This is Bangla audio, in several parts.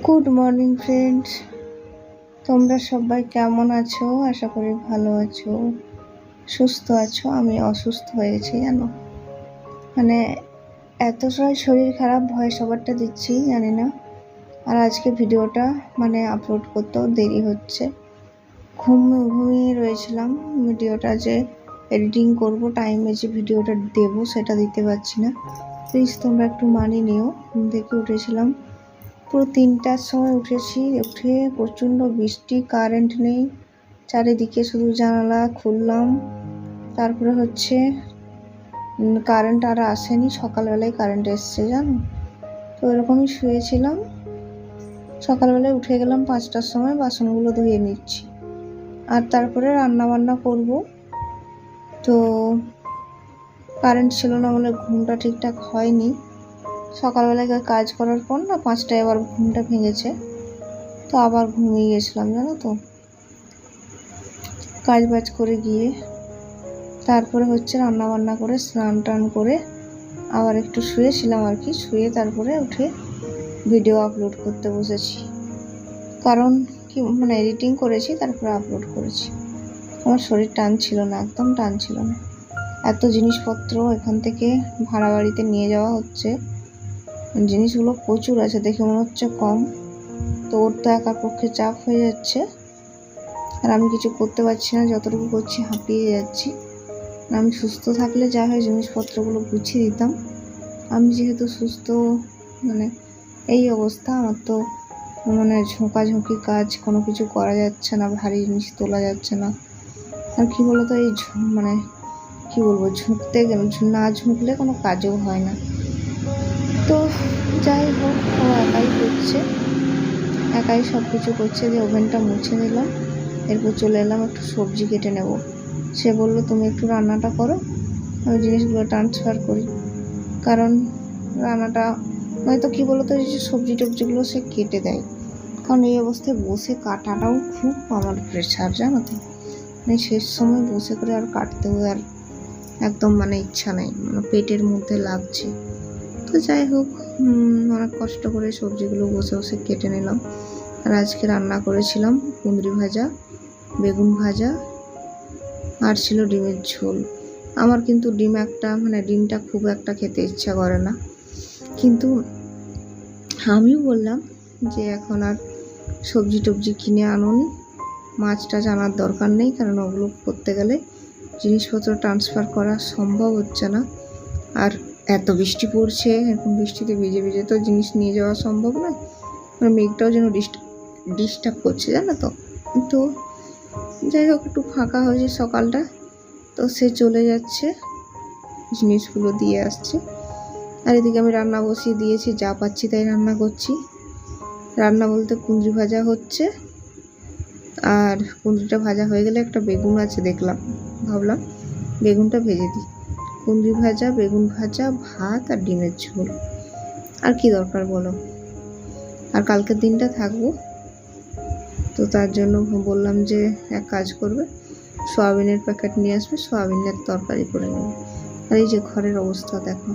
গুড মর্নিং ফ্রেন্ডস, তোমরা সবাই কেমন আছো? আশা করি ভালো আছো, সুস্থ আছো। আমি অসুস্থ হয়েছি জানো, মানে এতটাই শরীর খারাপ, ভয়েস ওভারটা দিচ্ছি জানি না। আর আজকে ভিডিওটা আপলোড করতেও দেরি হচ্ছে। ঘুমিয়ে রয়েছিলাম। ভিডিওটা যে এডিটিং করব, টাইমে যে ভিডিওটা দেবো সেটা দিতে পারছি না। প্লিজ তোমরা একটু মানিয়ে নিও। ঘুম থেকে উঠেছিলাম পুরো 3টার সময় উঠেছি। উঠে প্রচণ্ড বৃষ্টি, কারেন্ট নেই, চারিদিকে শুধু জানালা খুললাম। তারপরে কারেন্ট আর আসেনি, সকালবেলায় কারেন্ট এসছে জানো। তো এরকমই শুয়েছিলাম। সকালবেলায় উঠে গেলাম 5টার সময়, বাসনগুলো ধুয়ে নিচ্ছি। আর তারপরে রান্না বান্না করব। তো কারেন্ট ছিল না বলে ঘুমটা ঠিকঠাক হয়নি। সকালবেলায় কাজ করার পর 5টায় আবার ঘুমটা ভেঙেছে, তো আবার ঘুমিয়ে গেছিলাম জানো তো। কাজ বাজ করে গিয়ে তারপরে রান্না বান্না করে স্নান টান করে আবার একটু শুয়েছিলাম আর কি। শুয়ে তারপরে উঠে ভিডিও আপলোড করতে বসেছি। কারণ কি এডিটিং করেছি, তারপরে আপলোড করেছি। আমার শরীর টান ছিল না, একদম টান ছিল না। এত জিনিসপত্র এখান থেকে ভাড়া বাড়িতে নিয়ে যাওয়া হচ্ছে। জিনিসগুলো প্রচুর আছে, দেখে মনে হচ্ছে কম। তো ওর তো একার পক্ষে চাপ হয়ে যাচ্ছে, আর আমি কিছু করতে পারছি না। যতটুকু করছি হাঁপিয়ে যাচ্ছি। আমি সুস্থ থাকলে যা হয় জিনিসপত্রগুলো গুছিয়ে দিতাম। আমি যেহেতু সুস্থ, এই অবস্থা আমার, তো ঝোঁকাঝুঁকি কাজ কোনো কিছু করা যাচ্ছে না, ভারী জিনিস তোলা যাচ্ছে না। আর কি বলতো, এই কি বলবো, ঝুঁকতে গেলে না ঝুঁকলে কোনো কাজও হয় না। তো যাই হোক, ও একাই করছে, একাই সব কিছু করছে। যে ওভেনটা মুছে দিলাম, এরপর চলে এলাম একটু সবজি কেটে নেব। সে বললো তুমি একটু রান্নাটা করো, আমি জিনিসগুলো ট্রান্সফার করি। কারণ রান্নাটা নয়তো কি বলতো, এই যে সবজি টবজিগুলো সে কেটে দেয়। কারণ এই অবস্থায় বসে কাটাটাও খুব আমার প্রেশার জানো তো। শেষ সময় বসে করে আর কাটতেও আর একদম ইচ্ছা নেই, পেটের মধ্যে লাগছে। তো যাই হোক, অনেক কষ্ট করে সবজিগুলো বসে বসে কেটে নিলাম। আর আজকে রান্না করেছিলাম কুঁদরি ভাজা, বেগুন ভাজা, আর ছিল ডিমের ঝোল। আমার কিন্তু ডিমটা খুব একটা খেতে ইচ্ছা করে না, কিন্তু আমিও বললাম যে এখন আর সবজি টবজি কিনে আনোনি, মাছ টাছ আনার দরকার নেই। কারণ ওগুলো করতে গেলে জিনিসপত্র ট্রান্সফার করা সম্ভব হচ্ছে না। আর এত বৃষ্টি পড়ছে, এখন বৃষ্টিতে ভিজে ভিজে তো জিনিস নিয়ে যাওয়া সম্ভব নয়। মেঘটাও যেন ডিস্টার্ব করছে জানো তো। তো যাই হোক, একটু ফাঁকা হয়েছে সকালটা, তো সে চলে যাচ্ছে, জিনিসগুলো দিয়ে আসছে। আর এদিকে আমি রান্না বসিয়ে দিয়েছি, যা পাচ্ছি তাই রান্না করছি। রান্না বলতে কুঁদরি ভাজা হচ্ছে, আর কুঁদরিটা ভাজা হয়ে গেলে একটা বেগুন আছে দেখলাম, ভাবলাম বেগুনটা ভেজে দিই। কুঁদরি ভাজা, বেগুন ভাজা, ভাত আর ডিমের ঝোল, আর কি দরকার বলো। আর কালকের দিনটা থাকবো, তো তার জন্য বললাম যে এক কাজ করবে, সয়াবিনের প্যাকেট নিয়ে আসবে, সয়াবিনের তরকারি করে নেবে। আর এই যে ঘরের অবস্থা দেখো,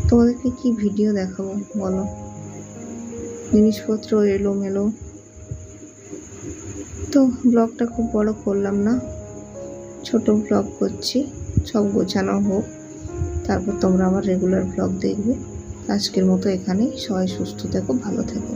তোমাদেরকে কি ভিডিও দেখাবো বলো, জিনিসপত্র এলোমেলো। তো ব্লগটা খুব বড় করলাম না, ছোট ব্লগ করছি, সব গোছানো হোক, তারপর তোমরা আমার রেগুলার ব্লগ দেখবে। আজকের মতো এখানেই, সবাই সুস্থ থেকো, ভালো থেকো।